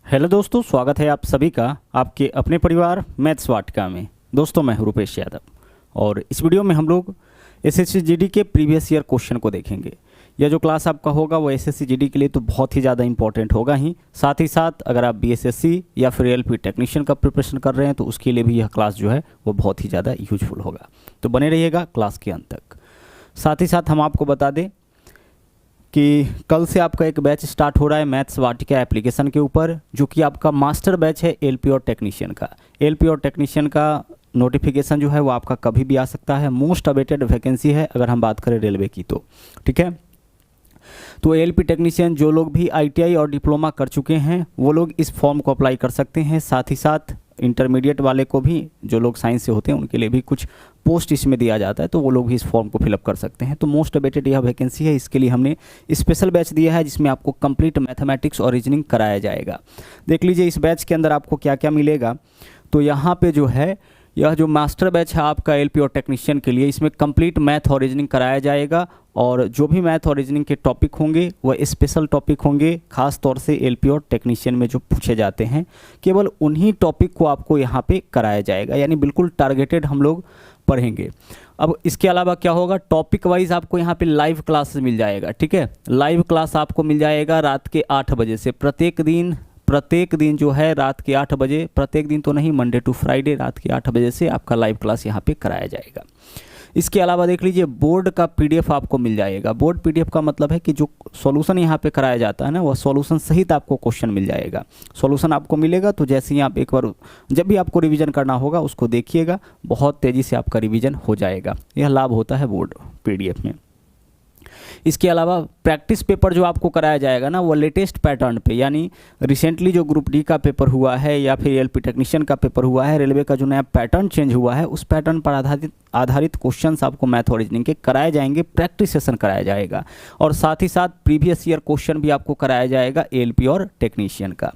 Hello दोस्तों, स्वागत है आप सभी का आपके अपने परिवार मैथ्स वाटिका में। दोस्तों मैं हूं रूपेश यादव और इस वीडियो में हम लोग एसएससी जीडी के प्रीवियस ईयर क्वेश्चन को देखेंगे। यह जो क्लास आपका होगा वो एसएससी जीडी के लिए तो बहुत ही ज़्यादा इंपॉर्टेंट होगा ही साथ अगर आप बीएसएससी या फिर एलपी टेक्नीशियन का प्रिपरेशन कर रहे हैं तो उसके लिए भी यह क्लास जो है वो बहुत ही ज़्यादा यूजफुल होगा। तो बने रहिएगा क्लास के अंत तक। साथ ही साथ हम आपको बता दें कि कल से आपका एक बैच स्टार्ट हो रहा है मैथ्स वाटिका एप्लीकेशन के ऊपर, जो कि आपका मास्टर बैच है एलपी और टेक्नीशियन का। एलपी और टेक्नीशियन का नोटिफिकेशन जो है वो आपका कभी भी आ सकता है। मोस्ट अवेटेड वैकेंसी है अगर हम बात करें रेलवे की तो, ठीक है। तो एलपी टेक्नीशियन जो लोग भी आईटीआई और डिप्लोमा कर चुके हैं वो लोग इस फॉर्म को अप्लाई कर सकते हैं। साथ ही साथ इंटरमीडिएट वाले को भी, जो लोग साइंस से होते हैं उनके लिए भी कुछ पोस्ट इसमें दिया जाता है, तो वो लोग भी इस फॉर्म को फिलअप कर सकते हैं। तो मोस्ट अवेटेड यह वैकेंसी है, इसके लिए हमने स्पेशल बैच दिया है जिसमें आपको कंप्लीट मैथमेटिक्स और रीजनिंग कराया जाएगा। देख लीजिए इस बैच के अंदर आपको क्या क्या मिलेगा। तो यहाँ पे जो है यह जो मास्टर बैच है आपका एलपी और टेक्नीशियन के लिए, इसमें कंप्लीट मैथ और रीजनिंग कराया जाएगा और जो भी मैथ और रीजनिंग के टॉपिक होंगे वह स्पेशल टॉपिक होंगे, खास तौर से एलपी और टेक्नीशियन में जो पूछे जाते हैं केवल उन्हीं टॉपिक को आपको यहाँ पे कराया जाएगा, यानी बिल्कुल टारगेटेड हम लोग पढ़ेंगे। अब इसके अलावा क्या होगा, टॉपिक वाइज आपको यहाँ पे लाइव क्लासेस मिल जाएगा, ठीक है। लाइव क्लास आपको मिल जाएगा रात के 8 बजे से प्रत्येक दिन जो है रात के 8 बजे, प्रत्येक दिन तो नहीं, मंडे टू फ्राइडे रात के 8 बजे से आपका लाइव क्लास यहाँ पे कराया जाएगा। इसके अलावा देख लीजिए बोर्ड का पीडीएफ आपको मिल जाएगा। बोर्ड पीडीएफ का मतलब है कि जो सॉल्यूशन यहाँ पे कराया जाता है ना, वह सॉल्यूशन सहित आपको क्वेश्चन मिल जाएगा। सॉल्यूशन आपको मिलेगा तो जैसे ही आप एक बार जब भी आपको रिवीजन करना होगा उसको देखिएगा, बहुत तेज़ी से आपका रिवीजन हो जाएगा। यह लाभ होता है बोर्ड पीडीएफ में। इसके अलावा प्रैक्टिस पेपर जो आपको कराया जाएगा ना, वो लेटेस्ट पैटर्न पे, यानी रिसेंटली जो ग्रुप डी का पेपर हुआ है या फिर एलपी टेक्नीशियन का पेपर हुआ है, रेलवे का जो नया पैटर्न चेंज हुआ है उस पैटर्न पर आधारित क्वेश्चंस आपको मैथ और रीजनिंग के कराए जाएंगे, प्रैक्टिस सेशन कराया जाएगा। और साथ ही साथ प्रीवियस ईयर क्वेश्चन भी आपको कराया जाएगा एलपी और टेक्नीशियन का।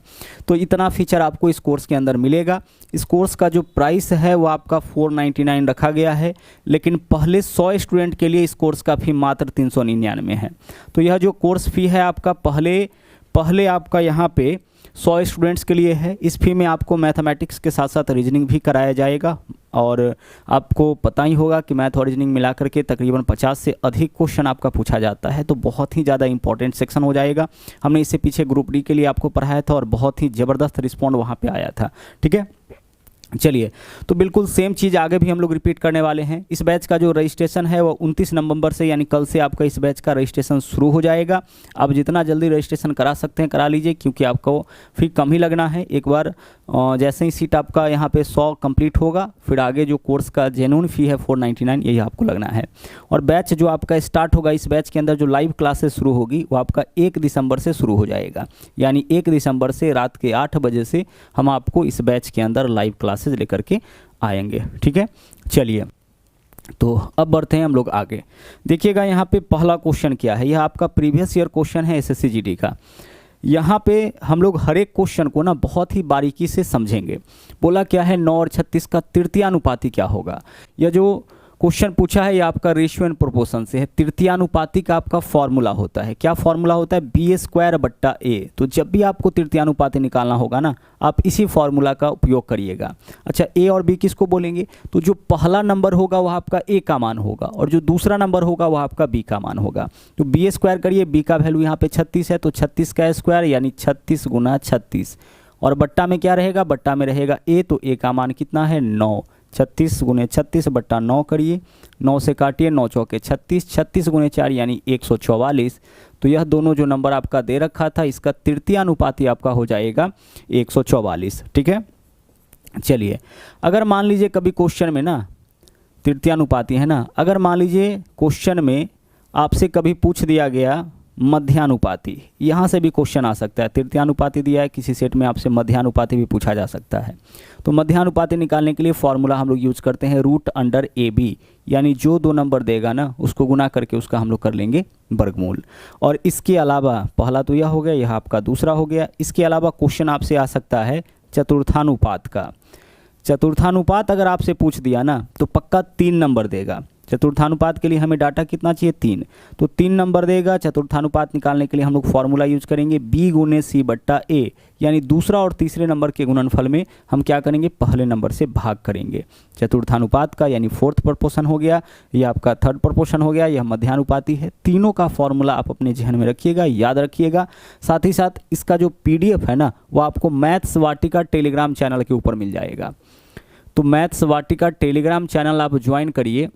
तो इतना फीचर आपको इस कोर्स के अंदर मिलेगा। इस कोर्स का जो प्राइस है वो आपका 499 रखा गया है, लेकिन पहले 100 स्टूडेंट के लिए इस कोर्स का फी मात्र 399 है। तो यह जो कोर्स फी है आपका पहले आपका यहाँ पे 100 स्टूडेंट्स के लिए है। इस फी में आपको मैथमेटिक्स के साथ साथ रीजनिंग भी कराया जाएगा और आपको पता ही होगा कि मैथ और रीजनिंग मिला करके तकरीबन 50 से अधिक क्वेश्चन आपका पूछा जाता है, तो बहुत ही ज़्यादा इंपॉर्टेंट सेक्शन हो जाएगा। हमने इससे पीछे ग्रुप डी के लिए आपको पढ़ाया था और बहुत ही ज़बरदस्त रिस्पॉन्ड वहाँ पे आया था, ठीक है। चलिए, तो बिल्कुल सेम चीज़ आगे भी हम लोग रिपीट करने वाले हैं। इस बैच का जो रजिस्ट्रेशन है वो 29 नवंबर से, यानी कल से आपका इस बैच का रजिस्ट्रेशन शुरू हो जाएगा। आप जितना जल्दी रजिस्ट्रेशन करा सकते हैं करा लीजिए, क्योंकि आपको फी कम ही लगना है। एक बार जैसे ही सीट आपका यहाँ पे 100 कंप्लीट होगा, फिर आगे जो कोर्स का जेन्युइन फ़ी है 499, यही आपको लगना है। और बैच जो आपका स्टार्ट होगा, इस बैच के अंदर जो लाइव क्लासेस शुरू होगी वो आपका 1 दिसंबर से शुरू हो जाएगा, यानी 1 दिसंबर से रात के 8 बजे से हम आपको इस बैच के अंदर लाइव क्लासेस लेकर के आएंगे, ठीक है। चलिए, तो अब बढ़ते हैं हम लोग आगे। देखिएगा यहाँ पे पहला क्वेश्चन क्या है, यह आपका प्रीवियस ईयर क्वेश्चन है एसएससी जीडी का। यहाँ पे हम लोग हर एक क्वेश्चन को ना बहुत ही बारीकी से समझेंगे। बोला क्या है, 9 और 36 का तृतीयानुपाती क्या होगा। यह जो क्वेश्चन पूछा है ये आपका रेशियो एंड प्रोपोर्शन से है। तृतीयानुपाती का आपका फॉर्मूला होता है, क्या फॉर्मूला होता है, b²/a। तो जब भी आपको तृतीयानुपाती निकालना होगा ना, आप इसी फॉर्मूला का उपयोग करिएगा। अच्छा, a और b किसको बोलेंगे, तो जो पहला नंबर होगा वह आपका a का मान होगा और जो दूसरा नंबर होगा वह आपका b का मान होगा। तो b² करिए, b का वैल्यू यहाँ पे 36 है, तो 36 का स्क्वायर यानी 36 × 36, और बट्टा में क्या रहेगा, बट्टा में रहेगा a, तो a का मान कितना है 9। 36 × 36 बट्टा 9 करिए, 9 से काटिए, 9 चौके 36, 36 × 4 यानी 144। तो यह दोनों जो नंबर आपका दे रखा था इसका तृतीयानुपाती आपका हो जाएगा 144, ठीक है। चलिए, अगर मान लीजिए कभी क्वेश्चन में ना तृतीयानुपाती है ना, अगर मान लीजिए क्वेश्चन में आपसे कभी पूछ दिया गया मध्यानुपाती, यहाँ से भी क्वेश्चन आ सकता है। तृतीयानुपाती दिया है किसी सेट में, आपसे मध्यानुपाती भी पूछा जा सकता है। तो मध्यानुपाती निकालने के लिए फॉर्मूला हम लोग यूज करते हैं √AB, यानी जो 2 नंबर देगा ना उसको गुना करके उसका हम लोग कर लेंगे वर्गमूल। और इसके अलावा पहला तो यह हो गया, यह आपका दूसरा हो गया। इसके अलावा क्वेश्चन आपसे आ सकता है चतुर्थानुपात का। चतुर्थानुपात अगर आपसे पूछ दिया ना तो पक्का 3 नंबर देगा। चतुर्थानुपात के लिए हमें डाटा कितना चाहिए 3, तो 3 नंबर देगा। चतुर्थानुपात निकालने के लिए हम लोग फॉर्मूला यूज करेंगे B गुने C बट्टा A, यानी दूसरा और तीसरे नंबर के गुणनफल में हम क्या करेंगे, पहले नंबर से भाग करेंगे। चतुर्थानुपात का यानी फोर्थ प्रोपोर्शन हो गया, यह आपका थर्ड प्रोपोर्शन हो गया, यह मध्यानुपाती है। तीनों का फॉर्मूला आप अपने जहन में रखिएगा, याद रखिएगा। साथ ही साथ इसका जो PDF है ना, वो आपको मैथ्स वाटिका टेलीग्राम चैनल के ऊपर मिल जाएगा। तो मैथ्स वाटिका टेलीग्राम चैनल आप ज्वाइन करिए,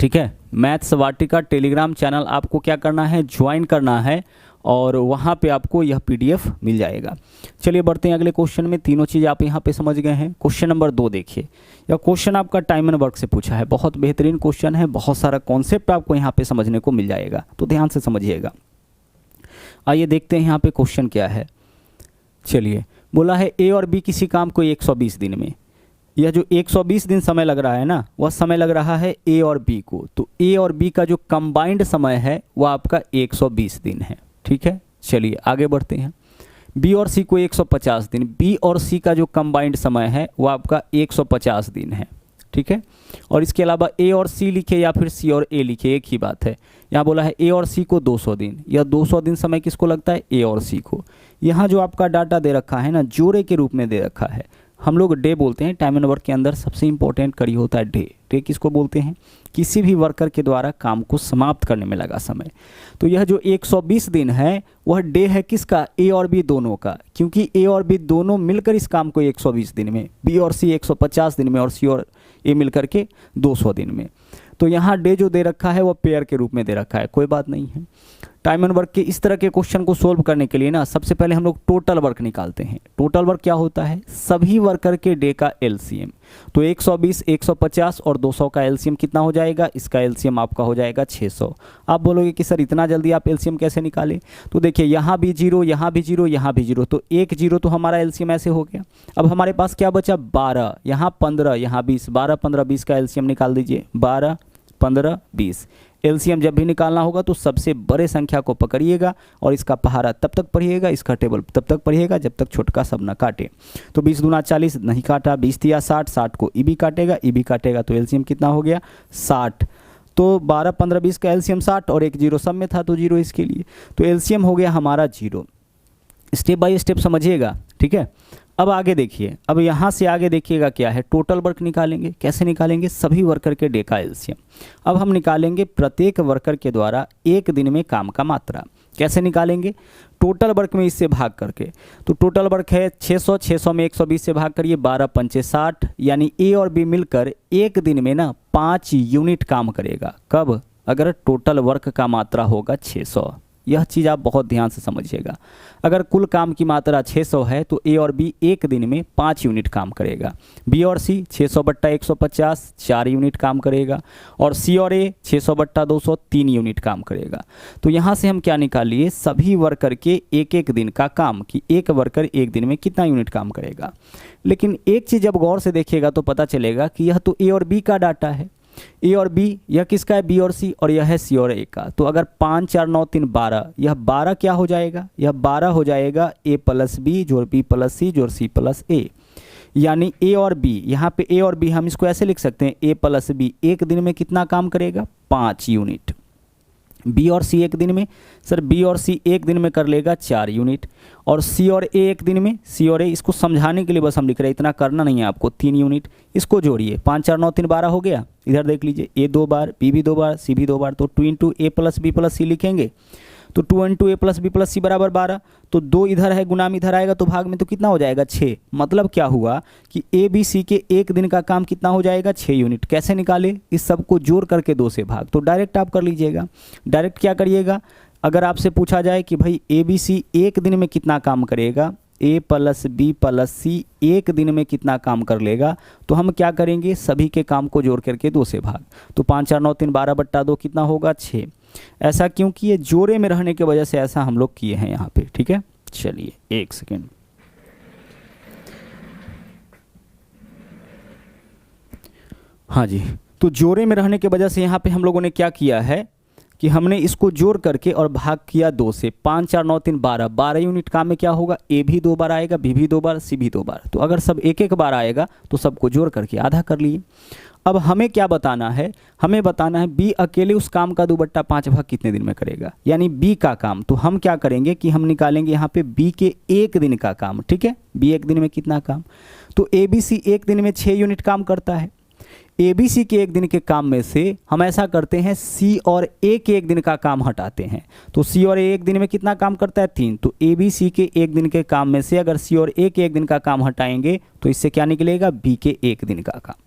ठीक है। मैथ्स वाटिका टेलीग्राम चैनल आपको क्या करना है, ज्वाइन करना है, और वहाँ पे आपको यह PDF मिल जाएगा। चलिए बढ़ते हैं अगले क्वेश्चन में। तीनों चीज़ आप यहाँ पे समझ गए हैं। क्वेश्चन नंबर 2 देखिए, यह क्वेश्चन आपका टाइम एंड वर्क से पूछा है। बहुत बेहतरीन क्वेश्चन है, बहुत सारा कॉन्सेप्ट आपको यहाँ पे समझने को मिल जाएगा, तो ध्यान से समझिएगा। आइए देखते हैं यहाँ पे क्वेश्चन क्या है। चलिए, बोला है A और B किसी काम को 120 दिन में, यह जो 120 दिन समय लग रहा है ना, वह समय लग रहा है A और B को। तो A और B का जो कंबाइंड समय है वह आपका 120 दिन है, ठीक है। चलिए आगे बढ़ते हैं। B और C को 150 दिन, B और C का जो कंबाइंड समय है वह आपका 150 दिन है, ठीक है। और इसके अलावा A और C लिखे या फिर C और A लिखे, एक ही बात है। यहाँ बोला है A और C को 200 दिन, यह 200 दिन समय किसको लगता है, A और C को। यहाँ जो आपका डाटा दे रखा है ना, जोड़े के रूप में दे रखा है, हम लोग डे बोलते हैं। टाइम एंड वर्क के अंदर सबसे इंपॉर्टेंट कड़ी होता है डे। डे किसको बोलते हैं, किसी भी वर्कर के द्वारा काम को समाप्त करने में लगा समय। तो यह जो 120 दिन है वह डे है किसका, A और B दोनों का, क्योंकि A और B दोनों मिलकर इस काम को 120 दिन में, B और C 150 दिन में और C और A मिलकर के 200 दिन में। तो यहाँ डे जो दे रखा है वो पेयर के रूप में दे रखा है, कोई बात नहीं है। टाइम एंड वर्क के इस तरह के क्वेश्चन को सोल्व करने के लिए ना, सबसे पहले हम लोग टोटल वर्क निकालते हैं। टोटल वर्क क्या होता है, सभी वर्कर के डे का LCM। तो 120, 150 और 200 का LCM कितना हो जाएगा, इसका LCM आपका हो जाएगा 600। आप बोलोगे कि सर इतना जल्दी आप LCM कैसे निकाले, तो देखिए यहाँ भी 0, यहाँ भी 0, यहाँ भी 0, तो 1 0 तो हमारा LCM ऐसे हो गया। अब हमारे पास क्या बचा, 12, यहाँ 15, यहाँ 20, 12 15 20 का LCM निकाल दीजिए। 12 15 20 LCM जब भी निकालना होगा तो सबसे बड़े संख्या को पकड़िएगा और इसका पहाड़ा तब तक पढ़िएगा, इसका टेबल तब तक पढ़िएगा जब तक छोटका सब ना काटे। तो 20 दूना 40 नहीं काटा, 20 दिया 60, 60 को EB काटेगा, EB काटेगा तो LCM कितना हो गया 60। तो 12 15 20 का LCM 60 और एक 0 सब में था तो 0 इसके लिए, तो LCM हो गया हमारा 0। स्टेप बाय स्टेप समझिएगा, ठीक है। अब आगे देखिए, अब यहाँ से आगे देखिएगा क्या है, टोटल वर्क निकालेंगे। कैसे निकालेंगे, सभी वर्कर के डे का LCM। अब हम निकालेंगे प्रत्येक वर्कर के द्वारा एक दिन में काम का मात्रा। कैसे निकालेंगे, टोटल वर्क में इससे भाग करके। तो टोटल वर्क है 600, 600 में 120 से भाग करिए, 12 पंचे 60, यानी A और B मिलकर एक दिन में ना 5 यूनिट काम करेगा। कब, अगर टोटल वर्क का मात्रा होगा 600। यह चीज़ आप बहुत ध्यान से समझिएगा। अगर कुल काम की मात्रा 600 है तो A और B एक दिन में 5 यूनिट काम करेगा। B और C 600 बट्टा 150 4 यूनिट काम करेगा, और C और A 600 बट्टा 200 3 यूनिट काम करेगा। तो यहाँ से हम क्या निकाल लिए, सभी वर्कर के एक एक दिन का काम, कि एक वर्कर एक दिन में कितना यूनिट काम करेगा। लेकिन एक चीज़ जब गौर से देखिएगा तो पता चलेगा कि यह तो A और B का डाटा है। A और B, यह किसका है, B और C, और यह है C और A का। तो अगर 5 4 9 3 12, यह 12 क्या हो जाएगा, यह 12 हो जाएगा A प्लस B जोड़ B प्लस C जोड़ C प्लस A। यानी A और B, यहाँ पे A और B हम इसको ऐसे लिख सकते हैं, A प्लस B एक दिन में कितना काम करेगा 5 यूनिट। B और C एक दिन में, सर B और C एक दिन में कर लेगा 4 यूनिट, और C और A एक दिन में, C और A, इसको समझाने के लिए बस हम लिख रहे हैं, इतना करना नहीं है आपको, 3 यूनिट। इसको जोड़िए, 5 4 9 3 12 हो गया। इधर देख लीजिए, A 2 बार, B भी 2 बार, C भी 2 बार, तो 2 into A plus B plus C लिखेंगे। तो 2 into A plus B plus C बराबर 12। तो 2 इधर है, गुणाम इधर आएगा, तो भाग में तो कितना हो जाएगा 6। मतलब क्या हुआ कि A B C के एक दिन का काम कितना हो जाएगा 6 यूनिट। कैसे निकाले, इस सब को जोड़ करके 2 से भाग, तो डायरेक्ट आप कर लीजिएगा। डायरेक्ट क्या करिएगा, अगर आपसे पूछा जाए कि भाई A B C एक दिन में कितना काम करेगा, A plus B plus C एक दिन में कितना काम कर लेगा, तो हम क्या करेंगे, सभी के काम को जोड़ करके 2 से भाग। तो 5 4 9 3 12 बट्टा 2 कितना होगा 6। ऐसा क्योंकि ये जोड़े में रहने की वजह से ऐसा हम लोग किए हैं यहाँ पे, ठीक है। चलिए एक सेकेंड, हाँ जी, तो जोड़े में रहने की वजह से यहाँ पे हम लोगों ने क्या किया है कि हमने इसको जोड़ करके और भाग किया 2 से, 5 4 9 3 12, 12 यूनिट काम में क्या होगा, ए भी 2 बार आएगा, बी भी 2 बार, सी भी 2 बार। तो अगर सब एक एक बार आएगा तो सबको जोड़ करके आधा कर लिए। अब हमें क्या बताना है, हमें बताना है बी अकेले उस काम का 2/5 भाग कितने दिन में करेगा, यानी बी का काम। तो हम क्या करेंगे कि हम निकालेंगे यहाँ पे बी के 1 दिन का काम, ठीक है। बी 1 दिन में कितना काम, तो ए बी सी 1 दिन में 6 यूनिट काम करता है। ए बी सी के 1 दिन के काम में से हम ऐसा करते हैं सी और ए के 1 दिन का काम हटाते हैं। तो सी और ए 1 दिन में कितना काम करता है, 3। तो ए बी सी के 1 दिन के काम में से अगर सी और ए के 1 दिन का काम हटाएंगे तो इससे क्या निकलेगा, बी के 1 दिन का काम।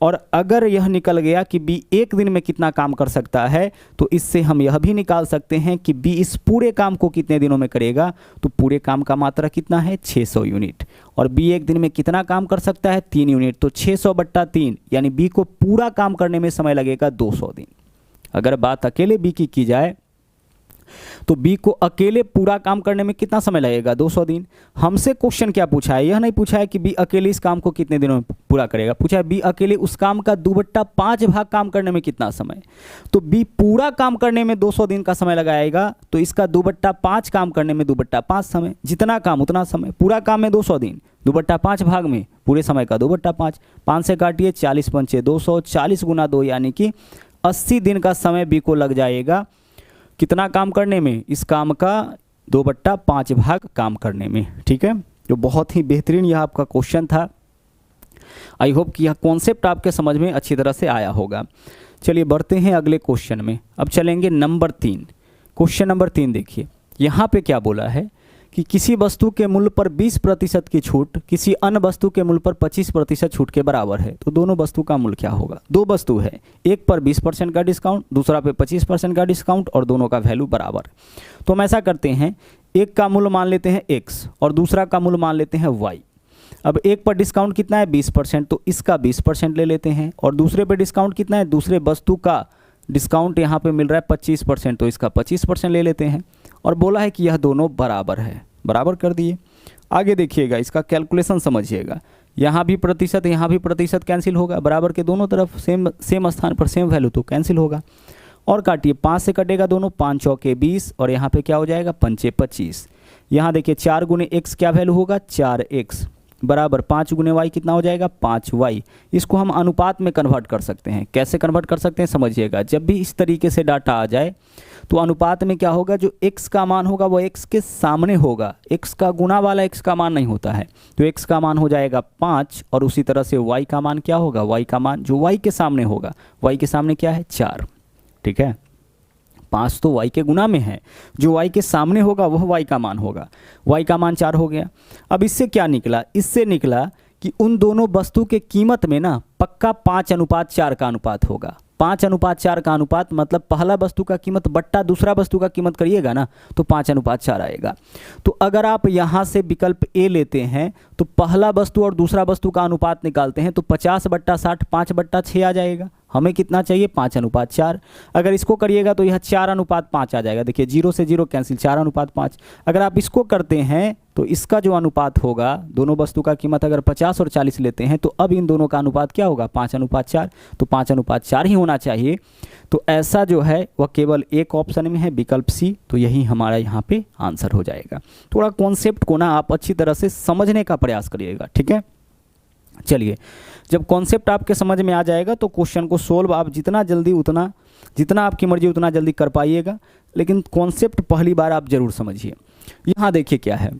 और अगर यह निकल गया कि बी 1 दिन में कितना काम कर सकता है, तो इससे हम यह भी निकाल सकते हैं कि बी इस पूरे काम को कितने दिनों में करेगा। तो पूरे काम का मात्रा कितना है, 600 यूनिट। और बी 1 दिन में कितना काम कर सकता है, 3 यूनिट। तो 600/3, यानी बी को पूरा काम करने में समय लगेगा 200 दिन। अगर बात अकेले बी की जाए तो बी को अकेले पूरा काम करने में कितना समय लगेगा, 200 दिन। हमसे क्वेश्चन क्या पूछा है, यह नहीं पूछा है कि बी अकेले इस काम को कितने दिनों में पूरा करेगा, पूछा है बी अकेले उस काम का 2/5 भाग काम करने में कितना समय। तो बी पूरा काम करने में 200 दिन का समय लगाएगा, तो इसका 2/5 काम करने में 2/5 समय, जितना काम उतना समय। पूरा काम में 200 दिन, 2/5 भाग में पूरे समय का 2/5, 5 से काटिए, 40 पंचे 200, 40 गुना 2, यानी कि 80 दिन का समय बी को लग जाएगा। कितना काम करने में, इस काम का 2/5 भाग काम करने में, ठीक है। जो बहुत ही बेहतरीन यह आपका क्वेश्चन था। आई होप कि यह कॉन्सेप्ट आपके समझ में अच्छी तरह से आया होगा। चलिए बढ़ते हैं अगले क्वेश्चन में। अब चलेंगे नंबर 3। क्वेश्चन नंबर 3 देखिए, यहाँ पे क्या बोला है कि किसी वस्तु के मूल्य पर 20% की छूट किसी अन्य वस्तु के मूल्य पर 25% छूट के बराबर है। तो दोनों वस्तु का मूल्य क्या होगा, 2 वस्तु है, एक पर 20% का डिस्काउंट, दूसरा पे 25% का डिस्काउंट, और दोनों का वैल्यू बराबर। तो हम ऐसा करते हैं, एक का मूल्य मान लेते हैं x और दूसरा का मूल्य मान लेते हैं y। अब एक पर डिस्काउंट कितना है, 20%, तो इसका 20% ले लेते हैं। और दूसरे पे डिस्काउंट कितना है, दूसरे वस्तु का डिस्काउंट यहाँ पे मिल रहा है 25%, तो इसका 25% ले लेते हैं। और बोला है कि यह दोनों बराबर है, बराबर कर दिए। आगे देखिएगा, इसका कैलकुलेशन समझिएगा। यहाँ भी प्रतिशत, यहाँ भी प्रतिशत कैंसिल होगा, बराबर के दोनों तरफ सेम स्थान पर सेम वैल्यू, तो कैंसिल होगा। और काटिए, 5 से कटेगा दोनों, 5 चौके 20, और यहाँ पे क्या हो जाएगा, 5 25। यहाँ देखिए 4 गुने x क्या वैल्यू होगा, 4x बराबर 5 गुने y कितना हो जाएगा, 5y। इसको हम अनुपात में कन्वर्ट कर सकते हैं। कैसे कन्वर्ट कर सकते हैं समझिएगा। जब भी इस तरीके से डाटा आ जाए तो अनुपात में क्या होगा, जो x का मान होगा वो x के सामने होगा, x का गुना वाला x का मान नहीं होता है। तो x का मान हो जाएगा 5, और उसी तरह से y का मान क्या होगा, y का मान जो y के सामने होगा, y के सामने क्या है, 4, ठीक है। 5 तो y के गुना में है, जो y के सामने होगा वह y का मान होगा, y का मान 4 हो गया। अब इससे क्या निकला, इससे निकला कि उन दोनों वस्तु के कीमत में ना पक्का 5:4 का अनुपात होगा। 5:4 का अनुपात मतलब पहला वस्तु का कीमत बट्टा दूसरा वस्तु का कीमत करिएगा ना, तो 5:4 आएगा। तो अगर आप यहाँ से विकल्प ए लेते हैं तो पहला वस्तु और दूसरा वस्तु का अनुपात निकालते हैं तो 50/60 5/6 आ जाएगा। हमें कितना चाहिए, 5:4। अगर इसको करिएगा तो यह 4:5 आ जाएगा। देखिए 0 से 0 कैंसिल, 4:5। अगर आप इसको करते हैं तो इसका जो अनुपात होगा, दोनों वस्तु का कीमत अगर 50 और 40 लेते हैं तो अब इन दोनों का अनुपात क्या होगा, 5:4। तो 5:4 ही होना चाहिए। तो ऐसा जो है वह केवल एक ऑप्शन में है, विकल्प सी। तो यही हमारा यहाँ पे आंसर हो जाएगा। थोड़ा कॉन्सेप्ट को ना आप अच्छी तरह से समझने का प्रयास करिएगा, ठीक है। चलिए, जब कॉन्सेप्ट आपके समझ में आ जाएगा तो क्वेश्चन को सोल्व आप जितना जल्दी उतना, जितना आपकी मर्जी उतना जल्दी कर पाइएगा, लेकिन कॉन्सेप्ट पहली बार आप जरूर समझिए। यहाँ देखिए क्या है,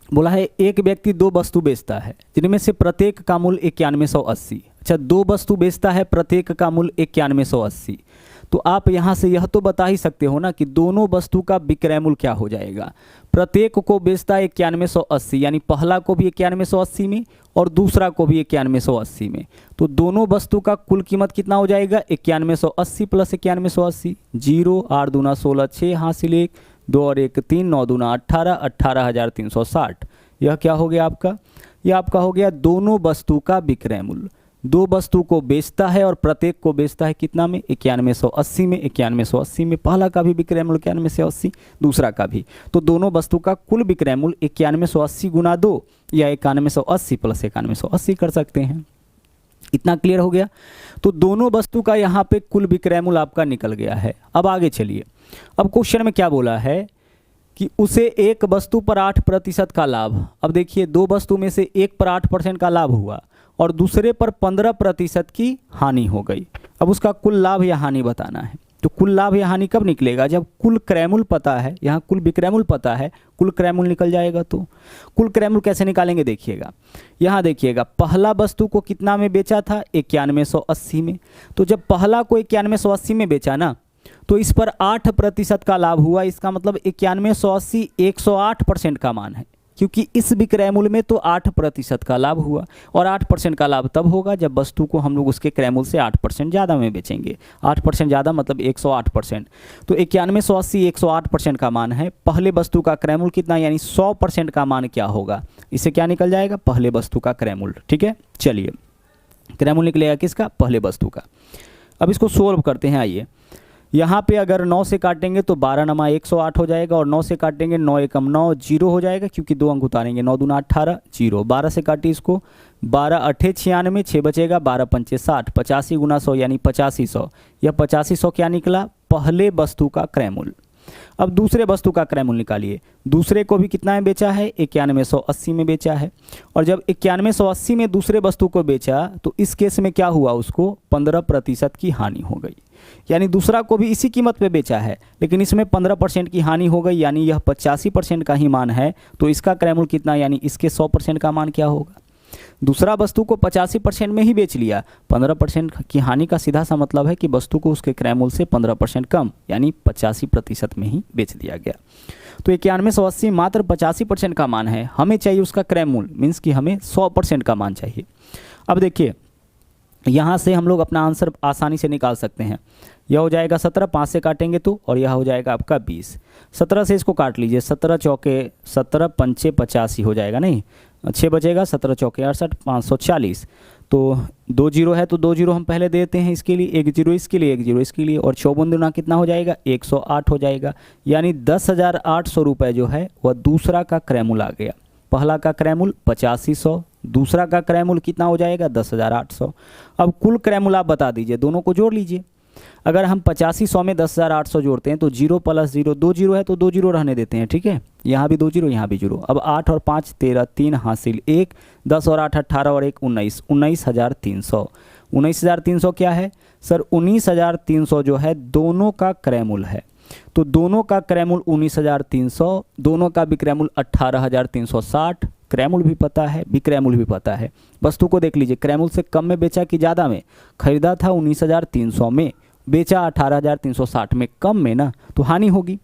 बोला है एक व्यक्ति 2 वस्तु बेचता है जिनमें से प्रत्येक का मूल्य 9180। अच्छा, 2 वस्तु बेचता है, प्रत्येक का मूल्य 9180। तो आप यहाँ से यह तो बता ही सकते हो ना कि दोनों वस्तु का विक्रय मूल्य क्या हो जाएगा। प्रत्येक को बेचता है 9180, यानी पहला को भी 9180 में और दूसरा को भी 9180 में। तो दोनों वस्तु का कुल कीमत कितना हो जाएगा, 9180 प्लस 9180। 0 8 दूना 16, 6 हासिल 1, 2 और 1 3, 9 दूना 18, 18,360। यह क्या हो गया आपका, यह आपका हो गया दोनों वस्तु का विक्रय मूल्य। 2 वस्तु को बेचता है और प्रत्येक को बेचता है कितना में, 9180 में। 9180 में पहला का भी विक्रय मूल्य 9180, दूसरा का भी। तो दोनों वस्तु का कुल विक्रय मूल्य 9180 गुना 2 या 9180 प्लस 9180 कर सकते हैं। इतना क्लियर हो गया। तो दोनों वस्तु का यहाँ पे कुल विक्रय मूल्य आपका निकल गया है। अब आगे चलिए, अब क्वेश्चन में क्या बोला है कि उसे एक वस्तु पर 8% का लाभ, अब देखिए दो वस्तु में से एक पर 8% का लाभ हुआ और दूसरे पर 15% की हानि हो गई। अब उसका कुल लाभ या हानि बताना है। तो कुल लाभ या हानि कब निकलेगा? जब कुल क्रय मूल्य पता है, यहाँ कुल विक्रय मूल्य पता है, कुल क्रय मूल्य निकल जाएगा। तो कुल क्रय मूल्य कैसे निकालेंगे देखिएगा, यहाँ देखिएगा पहला वस्तु को कितना में बेचा था? 9180 में। तो जब पहला को 9180 में बेचा ना, तो इस पर 8% का लाभ हुआ। इसका मतलब 9180 108% का मान है, क्योंकि इस विक्रय मूल्य में तो 8% का लाभ हुआ और 8% का लाभ तब होगा जब वस्तु को हम लोग उसके क्रय मूल्य से 8% ज़्यादा में बेचेंगे। 8% ज़्यादा मतलब 108%। तो 9180 108% का मान है। पहले वस्तु का क्रय मूल्य कितना, यानी 100% का मान क्या होगा? इससे क्या निकल जाएगा? पहले वस्तु का क्रय मूल्य। ठीक है, चलिए क्रय मूल्य निकलेगा किसका? पहले वस्तु का। अब इसको सोल्व करते हैं। आइए, यहाँ पे अगर 9 से काटेंगे तो 12 नमा 108 हो जाएगा और 9 से काटेंगे 9 एकम 9 0 हो जाएगा, क्योंकि 2 अंक उतारेंगे। 9 दूना 18 0। 12 से काटिए इसको, 12 अट्ठे 96, 6 बचेगा, 12 पंचे 60, 85 गुना 100 यानी 8500। यह 8500 क्या निकला? पहले वस्तु का क्रय मूल्य। अब दूसरे वस्तु का क्रय मूल्य निकालिए। दूसरे को भी कितना में बेचा है? 9180 में बेचा है। और जब 9180 में दूसरे वस्तु को बेचा तो इस केस में क्या हुआ? उसको 15% की हानि हो गई। यानी दूसरा को भी इसी कीमत पे बेचा है, लेकिन इसमें 15% की हानि हो गई, यानी यह 85% का ही मान है। तो इसका क्रय मूल्य कितना, यानी इसके 100% का मान क्या होगा? दूसरा वस्तु को 85% में ही बेच लिया, 15% की हानि का सीधा सा मतलब है कि वस्तु को उसके क्रय मूल्य से 15% कम, यानी 85% में ही बेच दिया गया। तो 9180 मात्र 85% का मान है, हमें चाहिए उसका क्रय मूल्य, मीन्स कि हमें 100% का मान चाहिए। अब देखिए यहाँ से हम लोग अपना आंसर आसानी से निकाल सकते हैं। यह हो जाएगा 17, 5 से काटेंगे तो, और यह हो जाएगा आपका 20। 17 से इसको काट लीजिए, 17 चौके 17 पंचे 85 हो जाएगा, नहीं 6 बचेगा, 17 चौके 68, 540। तो 2 जीरो है तो 2 जीरो हम पहले देते हैं इसके लिए, 1 जीरो इसके लिए, 1 जीरो इसके लिए, और 54 दुना कितना हो जाएगा? 108 हो जाएगा। यानी 10,800 रुपये जो है वह दूसरा का क्रय मूल्य आ गया। पहला का क्रय मूल्य 8500, दूसरा का क्रय मूल्य कितना हो जाएगा? 10,800। अब कुल क्रय मूल्य आप बता दीजिए, दोनों को जोड़ लीजिए। अगर हम 8500 में 10,800 जोड़ते हैं तो 0 प्लस 0, 2 जीरो है तो 2 जीरो रहने देते हैं। ठीक है, यहाँ भी 2 जीरो, यहाँ भी जीरो। अब 8 और 5 13, 3 हासिल 1, 10 और 8 18 और 1 19, 19,300। 19,300 क्या है सर? 19,300 जो है दोनों का क्रय मूल्य है। तो दोनों का क्रय मूल्य 19,300, दोनों का विक्रय मूल्य 18,360। क्रय मूल्य भी पता है, विक्रय मूल्य भी पता है। वस्तु को देख लीजिए, क्रय मूल्य से कम में बेचा कि ज़्यादा में? खरीदा था 19,300 में, बेचा 18,360 में, कम में ना, तो हानि होगी।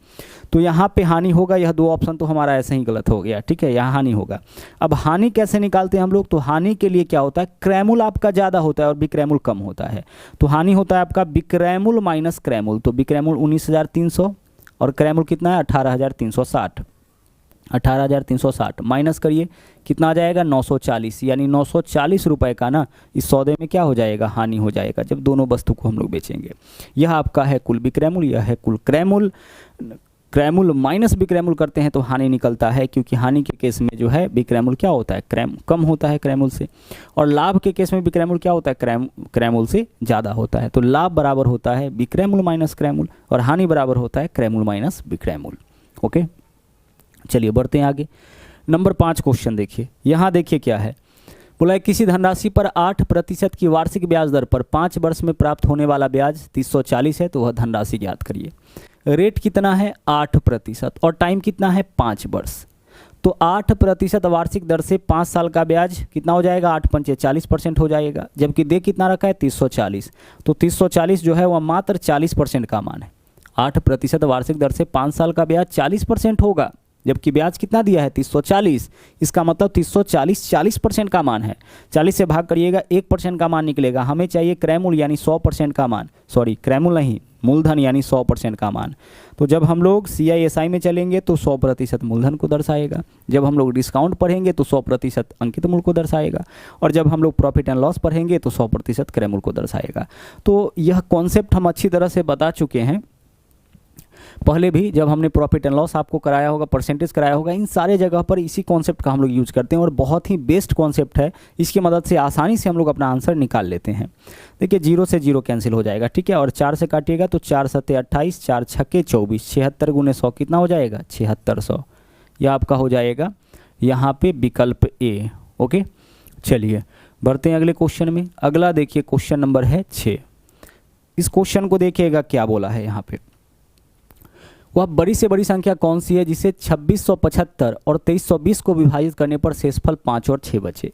तो यहाँ पे हानि होगा। यह दो ऑप्शन तो हमारा ऐसे ही गलत हो गया। ठीक है, यहाँ हानि होगा। अब हानि कैसे निकालते हैं हम लोग? तो हानि के लिए क्या होता है? क्रय मूल्य आपका ज़्यादा होता है और विक्रय मूल्य कम होता है। तो हानि होता है आपका विक्रय मूल्य माइनस क्रय मूल्य। तो विक्रय मूल्य 19,300 और क्रय मूल्य कितना है? 18,360। 18,360 माइनस करिए, कितना आ जाएगा? 940। यानी 940 रुपये का ना इस सौदे में क्या हो जाएगा? हानि हो जाएगा, जब दोनों वस्तु को हम लोग बेचेंगे। यह आपका है कुल विक्रय मूल्य, यह है कुल क्रय मूल्य। क्रय मूल्य माइनस विक्रय मूल्य करते हैं तो हानि निकलता है, क्योंकि हानि के केस में जो है विक्रय मूल्य क्या होता है? क्रय कम होता है क्रय मूल्य से। और लाभ के केस में विक्रय मूल्य क्या होता है? क्रय मूल्य से ज़्यादा होता है। तो लाभ बराबर होता है विक्रय मूल्य माइनस क्रय मूल्य, और हानि बराबर होता है क्रय मूल्य माइनस विक्रय मूल्य। ओके, चलिए बढ़ते हैं आगे। नंबर 5 क्वेश्चन देखिए। यहाँ देखिए क्या है, बोला है किसी धनराशि पर 8% की वार्षिक ब्याज दर पर 5 वर्ष में प्राप्त होने वाला ब्याज 340 है, तो वह धनराशि ज्ञात करिए। रेट कितना है? 8% और टाइम कितना है? 5 वर्ष। तो 8% वार्षिक दर से 5 साल का ब्याज कितना हो जाएगा? 8 पंचे 40% हो जाएगा, जबकि दे कितना रखा है? 340। तो 340 जो है वह मात्र 40% का मान है। 8% वार्षिक दर से 5 साल का ब्याज 40% होगा, जबकि ब्याज कितना दिया है? 340। इसका मतलब 340 40% का मान है। 40 से भाग करिएगा, 1% का मान निकलेगा। हमें चाहिए क्रय मूल्य यानी 100% का मान, सॉरी क्रय मूल्य नहीं, मूलधन यानी 100% का मान। तो जब हम लोग CISI में चलेंगे तो 100% मूलधन को दर्शाएगा, जब हम लोग डिस्काउंट पढ़ेंगे तो 100% अंकित मूल्य को दर्शाएगा, और जब हम लोग प्रॉफिट एंड लॉस पढ़ेंगे तो 100% क्रय मूल्य को दर्शाएगा। तो यह कॉन्सेप्ट हम अच्छी तरह से बता चुके हैं। पहले भी जब हमने प्रॉफिट एंड लॉस आपको कराया होगा, परसेंटेज कराया होगा, इन सारे जगह पर इसी कॉन्सेप्ट का हम लोग यूज करते हैं और बहुत ही बेस्ट कॉन्सेप्ट है। इसकी मदद से आसानी से हम लोग अपना आंसर निकाल लेते हैं। देखिए 0 से 0 कैंसिल हो जाएगा, ठीक है, और 4 से काटिएगा तो 4 सत्ते 28, 4 छक्के 24, 76 गुने 100 कितना हो जाएगा 7600। यह आपका हो जाएगा यहाँ पे विकल्प ए। ओके, चलिए बढ़ते हैं अगले क्वेश्चन में। अगला देखिए क्वेश्चन नंबर है 6। इस क्वेश्चन को देखिएगा क्या बोला है यहाँ पे। वह बड़ी से बड़ी संख्या कौन सी है जिसे 2675 और 2320 को विभाजित करने पर शेषफल 5 और 6 बचे।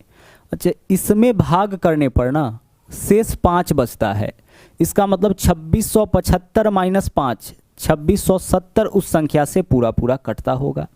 अच्छा, इसमें भाग करने पर ना शेष 5 बचता है। इसका मतलब 2675 माइनस 5, 2670 उस संख्या से पूरा पूरा कटता होगा।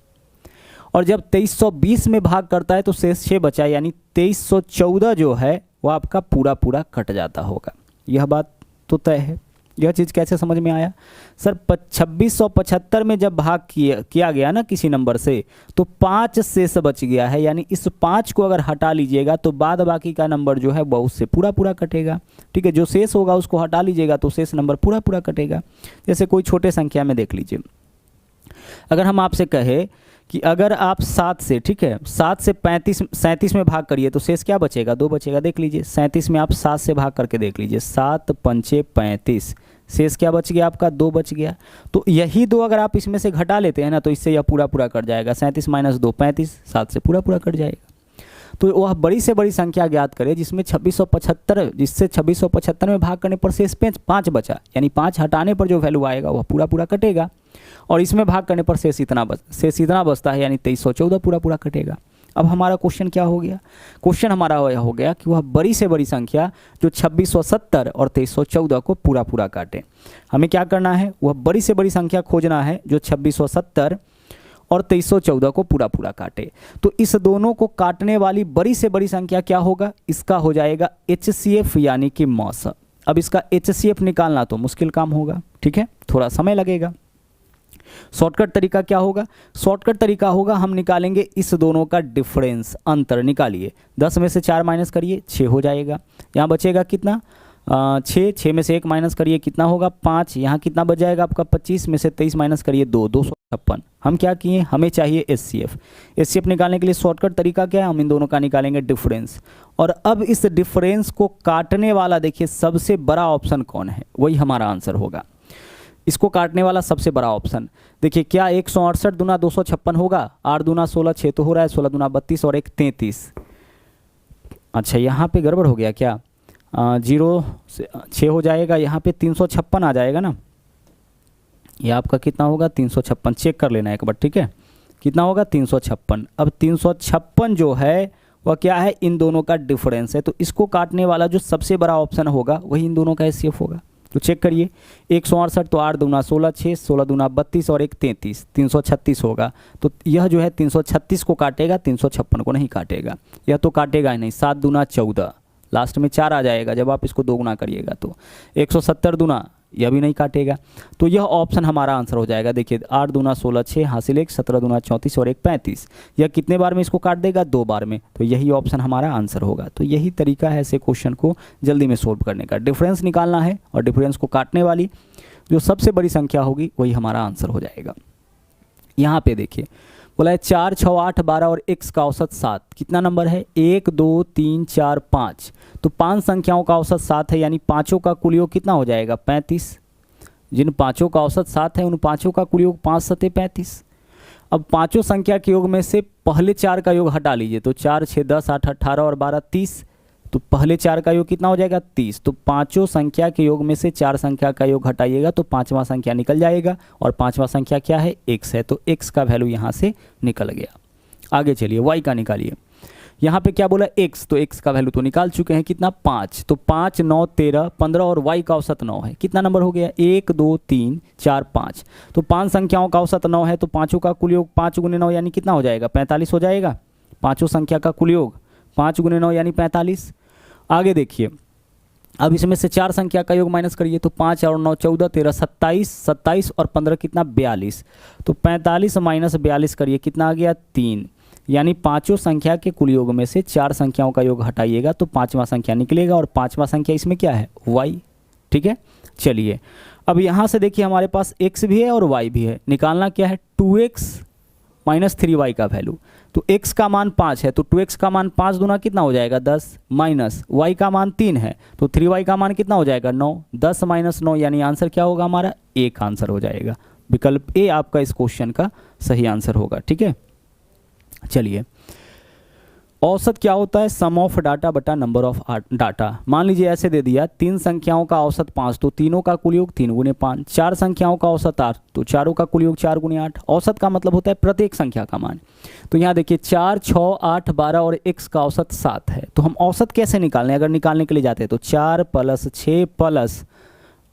और जब 2320 में भाग करता है तो शेष 6 बचा, यानी 2314 जो है वो आपका पूरा पूरा कट जाता होगा। यह बात तो तय है। यह चीज़ कैसे समझ में आया सर? 2675 में जब भाग किया गया ना किसी नंबर से तो 5 शेष बच गया है, यानी इस 5 को अगर हटा लीजिएगा तो बाद बाकी का नंबर जो है वो उससे पूरा पूरा कटेगा। ठीक है, जो शेष होगा उसको हटा लीजिएगा तो शेष नंबर पूरा पूरा कटेगा। जैसे कोई छोटे संख्या में देख लीजिए, अगर हम आपसे कहे कि अगर आप 7 से, ठीक है, 7 से 37 में भाग करिए तो शेष क्या बचेगा? 2 बचेगा। देख लीजिए 37 में आप 7 से भाग करके देख लीजिए, 7 पंचे 35, शेष क्या बच गया आपका? 2 बच गया। तो यही 2 अगर आप इसमें से घटा लेते हैं ना तो इससे यह पूरा पूरा कट जाएगा। 37 माइनस 2 35, 7 से पूरा पूरा कट जाएगा। तो वह बड़ी से बड़ी संख्या ज्ञात करें जिसमें 2675, जिससे 2675 में भाग करने पर शेष 5 बचा, यानी 5 हटाने पर जो वैल्यू आएगा वह पूरा पूरा कटेगा। और इसमें भाग करने पर शेष इतना बचता है, यानी 2314 पूरा पूरा कटेगा। अब हमारा क्वेश्चन क्या हो गया? क्वेश्चन हमारा हो गया कि वह बड़ी से बड़ी संख्या जो 2670 और 2314 को पूरा पूरा काटे। हमें क्या करना है? वह बड़ी से बड़ी संख्या खोजना है जो 2670 और 2314 को पूरा पूरा काटे। तो इस दोनों को काटने वाली बड़ी से बड़ी संख्या क्या होगा? इसका हो जाएगा HCF यानी कि मौसा। अब इसका HCF निकालना तो मुश्किल काम होगा, ठीक है, थोड़ा समय लगेगा। शॉर्टकट तरीका क्या होगा? शॉर्टकट तरीका होगा हम निकालेंगे इस दोनों का डिफरेंस, अंतर निकालिए। 10 में से 4 माइनस करिए 6 हो जाएगा। यहाँ बचेगा कितना? 6 में से 1 माइनस करिए कितना होगा? 5। यहाँ कितना बच जाएगा आपका? 25 में से 23 माइनस करिए 2, 256। हम क्या किए? हमें चाहिए HCF निकालने के लिए शॉर्टकट तरीका क्या है? हम इन दोनों का निकालेंगे डिफरेंस। और अब इस डिफरेंस को काटने वाला देखिए सबसे बड़ा ऑप्शन कौन है, वही हमारा आंसर होगा। इसको काटने वाला सबसे बड़ा ऑप्शन देखिए क्या? 168 दूना 256 होगा, 8 दूना 16, 6 तो हो रहा है, 16 दूना 32 और 1 33। अच्छा, यहाँ पे गड़बड़ हो गया क्या? 0 से 6 हो जाएगा, यहाँ पे 356 आ जाएगा ना। ये आपका कितना होगा? 356। चेक कर लेना एक बार, ठीक है, कितना होगा? 356। अब 356 जो है वह क्या है? इन दोनों का डिफरेंस है। तो इसको काटने वाला जो सबसे बड़ा ऑप्शन होगा वही इन दोनों का HCF होगा। तो चेक करिए, 168 तो 8 दूना 16, 6, 16 दूना 32 और 1 33, 336 होगा। तो यह जो है 336 को काटेगा, 356 को नहीं काटेगा। यह तो काटेगा ही नहीं। 7 दूना 14, लास्ट में 4 आ जाएगा जब आप इसको 2 गुना करिएगा। तो 170 दूना, यह भी नहीं काटेगा। तो यह ऑप्शन हमारा आंसर हो जाएगा। देखिए 8 दूना 16, 6 हासिल 1, 17 दूना 34 और 1 35। यह कितने बार में इसको काट देगा? 2 बार में। तो यही ऑप्शन हमारा आंसर होगा। तो यही तरीका है ऐसे क्वेश्चन को जल्दी में सोल्व करने का। डिफरेंस निकालना है और डिफरेंस को काटने वाली जो सबसे बड़ी संख्या होगी वही हमारा आंसर हो जाएगा। यहाँ पे देखिए बोला है 4, 6, 8, 12 और x का औसत 7। कितना नंबर है? 1, 2, 3, 4, 5। तो 5 संख्याओं का औसत 7 है, यानी पाँचों का कुल योग कितना हो जाएगा? 35। जिन पाँचों का औसत 7 है उन पाँचों का कुल योग 5 सते 35। अब पाँचों संख्या के योग में से पहले 4 का योग हटा लीजिए तो 4, 6, 10, 8, 18 और 12 30। तो पहले 4 का योग कितना हो जाएगा? 30। तो पाँचों संख्या के योग में से 4 संख्या का योग हटाइएगा तो 5वां संख्या निकल जाएगा। और 5वां संख्या क्या है? x है। तो x का वैल्यू यहाँ से निकल गया। आगे चलिए y का निकालिए। यहाँ पे क्या बोला? x, तो x का वैल्यू तो निकाल चुके हैं। कितना? 5। तो 5, 9, 13, 15 और y का औसत 9 है। कितना नंबर हो गया? 1, 2, 3, 4, 5। तो 5 संख्याओं का औसत 9 है, तो पाँचों का कुल योग 5 गुने 9 यानी कितना हो जाएगा? 45 हो जाएगा। पाँचों संख्या का कुल योग 5 गुने 9 यानी 45। आगे देखिए, अब इसमें से 4 संख्या का योग माइनस करिए तो 5 और 9 14, 13 27, 27 और 15 कितना? 42। तो 45 माइनस 42 करिए, कितना आ गया? 3। यानी पाँचों संख्या के कुल योग में से 4 संख्याओं का योग हटाइएगा तो 5वां संख्या निकलेगा। और 5वां संख्या इसमें क्या है? y, ठीक है। चलिए अब यहाँ से देखिए हमारे पास x भी है और y भी है, निकालना क्या है 2x माइनस 3y का वैल्यू। तो x का मान 5 है तो 2x का मान 5 दूना कितना हो जाएगा 10, माइनस y का मान 3 है तो 3y का मान कितना हो जाएगा 9, 10 माइनस 9 यानी आंसर क्या होगा हमारा 1 आंसर हो जाएगा। विकल्प ए आपका इस क्वेश्चन का सही आंसर होगा। ठीक है, चलिए औसत क्या होता है, सम ऑफ डाटा बटा नंबर ऑफ डाटा। मान लीजिए ऐसे दे दिया 3 संख्याओं का औसत 5 तो तीनों का कुल योग 3 गुने 5, 4 संख्याओं का औसत 8 तो चारों का कुल योग 4 गुने 8। औसत का मतलब होता है प्रत्येक संख्या का मान। तो यहाँ देखिए 4, 6, 8, 12 और x का औसत 7 है। तो हम औसत कैसे निकालने, अगर निकालने के लिए जाते हैं तो 4 प्लस 6 प्लस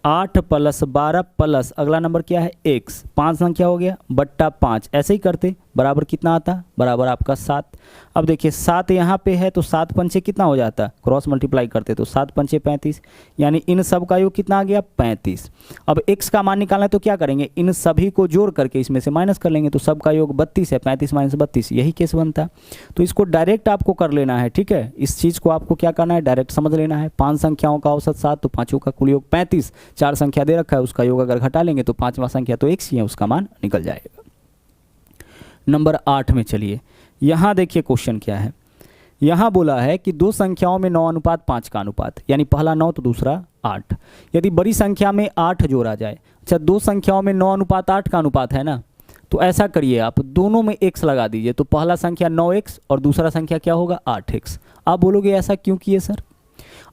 8 प्लस 12 प्लस अगला नंबर क्या है x, 5 संख्या हो गया बट्टा 5, ऐसे ही करते बराबर कितना आता, बराबर आपका 7। अब देखिए 7 यहाँ पे है तो 7 पंचे कितना हो जाता, क्रॉस मल्टीप्लाई करते तो 7 पंचे 35, यानी इन सब का योग कितना आ गया 35। अब x का मान निकालना है तो क्या करेंगे, इन सभी को जोड़ करके इसमें से माइनस कर लेंगे तो सब का योग 32 है, 35 माइनस 32 यही केस बनता। तो इसको डायरेक्ट आपको कर लेना है। ठीक है, इस चीज़ को आपको क्या करना है, डायरेक्ट समझ लेना है। 5 संख्याओं का औसत 7 तो पाँचों का कुल योग 35, 4 संख्या दे रखा है उसका योग अगर घटा लेंगे तो 5वां संख्या तो x ही है, उसका मान निकल जाएगा। नंबर 8 में चलिए यहाँ देखिए क्वेश्चन क्या है। यहाँ बोला है कि 2 संख्याओं में 9:5 का अनुपात, यानी पहला 9 तो दूसरा 8। यदि बड़ी संख्या में 8 जोड़ा जाए, अच्छा 2 संख्याओं में 9:8 का अनुपात है ना, तो ऐसा करिए आप दोनों में x लगा दीजिए तो पहला संख्या 9x और दूसरा संख्या क्या होगा 8x। आप बोलोगे ऐसा क्यों किए सर,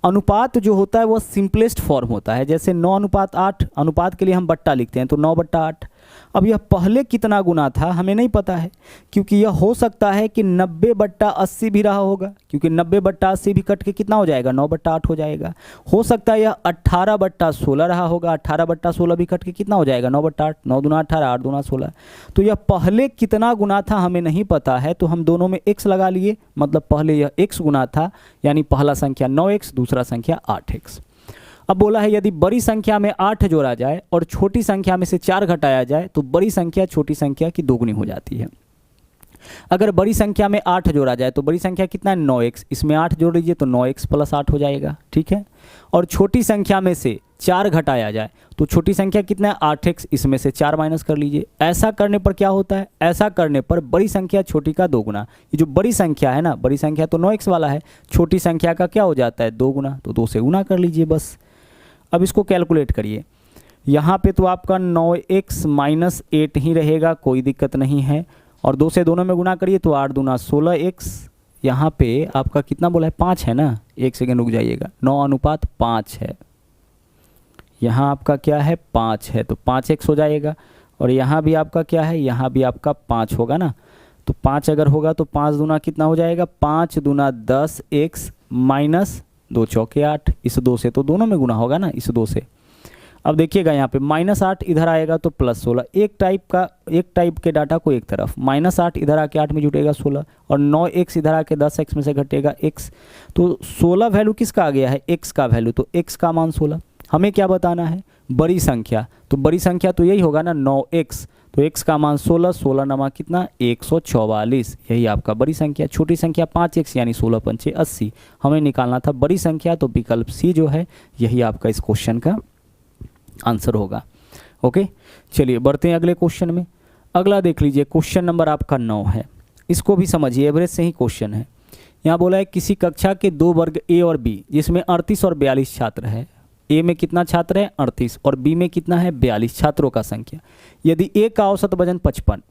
अनुपात जो होता है वो सिंपलेस्ट फॉर्म होता है। जैसे 9:8 अनुपात के लिए हम बट्टा लिखते हैं तो 9/8। अब यह पहले कितना गुना था हमें नहीं पता है, क्योंकि यह हो सकता है कि 90/80 भी रहा होगा, क्योंकि 90/80 भी कट के कितना हो जाएगा 9/8 हो जाएगा। हो सकता है यह 18/16 रहा होगा, 18/16 भी कट के कितना हो जाएगा 9/8, 9 दूना 18, 8 दूना 16। तो यह पहले कितना गुना था हमें नहीं पता है, तो हम दोनों में x लगा लिए, मतलब पहले यह x गुना था, यानी पहला संख्या 9x दूसरा संख्या 8x। अब बोला है यदि बड़ी संख्या में 8 जोड़ा जाए और छोटी संख्या में से 4 घटाया जाए तो बड़ी संख्या छोटी संख्या की दोगुनी हो जाती है। अगर बड़ी संख्या में 8 जोड़ा जाए तो बड़ी संख्या कितना है 9x, इसमें 8 जोड़ लीजिए तो 9x प्लस 8 हो जाएगा। ठीक है, और छोटी संख्या में से 4 घटाया जाए तो छोटी संख्या कितना है 8x, इसमें से 4 माइनस कर लीजिए। ऐसा करने पर क्या होता है, ऐसा करने पर बड़ी संख्या छोटी का 2 गुना। ये जो बड़ी संख्या है ना, बड़ी संख्या तो 9x वाला है, छोटी संख्या का क्या हो जाता है 2 गुना, तो 2 से गुना कर लीजिए बस। अब इसको कैलकुलेट करिए, यहाँ पे तो आपका 9x माइनस 8 ही रहेगा, कोई दिक्कत नहीं है, और 2 से दोनों में गुना करिए तो 8 दूना 16x। यहाँ पे आपका कितना बोला है 5 है ना, 1 सेकेंड रुक जाइएगा, 9:5 है, यहाँ आपका क्या है 5 है तो 5x हो जाएगा, और यहाँ भी आपका क्या है, यहाँ भी आपका 5 होगा ना, तो 5 अगर होगा तो 5 दूना कितना हो जाएगा 5 दूना 10x माइनस 2 चौके 8, इस 2 से तो दोनों में गुना होगा ना, इस 2 से। अब देखिएगा यहाँ पे -8 इधर आएगा तो +16, एक टाइप के डाटा को एक तरफ, -8 इधर आके 8 में जुटेगा 16, और 9x इधर आके 10x में से घटेगा x, तो 16 वैल्यू किसका आ गया है x का वैल्यू, तो x का मान 16। हमें क्या बताना है बड़ी संख्या, तो बड़ी संख्या तो यही होगा ना 9x, तो x का मान 16, 16 नमा कितना 144, यही आपका बड़ी संख्या। छोटी संख्या 5x यानी 16 पंचे 80, हमें निकालना था बड़ी संख्या, तो विकल्प सी जो है यही आपका इस क्वेश्चन का आंसर होगा। ओके, चलिए बढ़ते हैं अगले क्वेश्चन में। अगला देख लीजिए, क्वेश्चन नंबर आपका 9 है, इसको भी समझिए, एवरेज से ही क्वेश्चन है। यहाँ बोला है किसी कक्षा के 2 वर्ग ए और बी जिसमें 38 और 42 छात्र है। ए में कितना छात्र है 38 और बी में कितना है 42 छात्रों का संख्या। यदि ए का औसत वजन 55,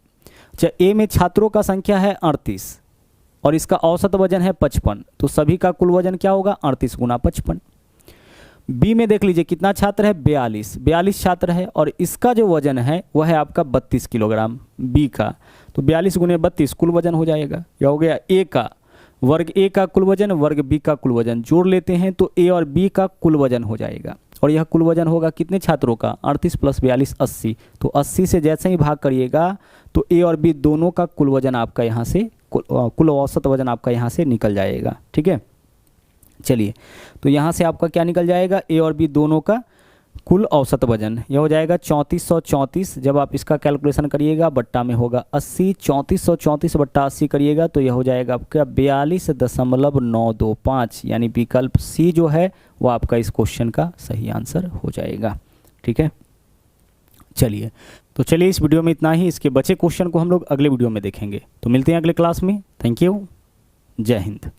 अच्छा ए में छात्रों का संख्या है 38 और इसका औसत वजन है 55, तो सभी का कुल वजन क्या होगा 38 गुना 55। बी में देख लीजिए कितना छात्र है 42 छात्र है और इसका जो वजन है वह है आपका 32 किलोग्राम बी का, तो 42 गुने 32 कुल वजन हो जाएगा। यह हो गया ए का वर्ग, ए का कुल वजन वर्ग बी का कुल वजन, जोड़ लेते हैं तो ए और बी का कुल वजन हो जाएगा, और यह कुल वजन होगा कितने छात्रों का 38 + 42 80, तो 80 से जैसे ही भाग करिएगा तो ए और बी दोनों का कुल वजन आपका यहाँ से कुल औसत वजन आपका यहाँ से निकल जाएगा। ठीक है, चलिए तो यहाँ से आपका क्या निकल जाएगा ए और बी दोनों का कुल औसत वजन, यह हो जाएगा 3434। जब आप इसका कैलकुलेशन करिएगा बट्टा में होगा 80, 3434 बट्टा 80 करिएगा तो यह हो जाएगा आपका 42.925, यानी विकल्प सी जो है वो आपका इस क्वेश्चन का सही आंसर हो जाएगा। ठीक है। चलिए, तो चलिए इस वीडियो में इतना ही। इसके बचे क्वेश्चन को हम लोग अगले वीडियो में देखेंगे। तो मिलते हैं अगले क्लास में। Thank you. जय हिंद।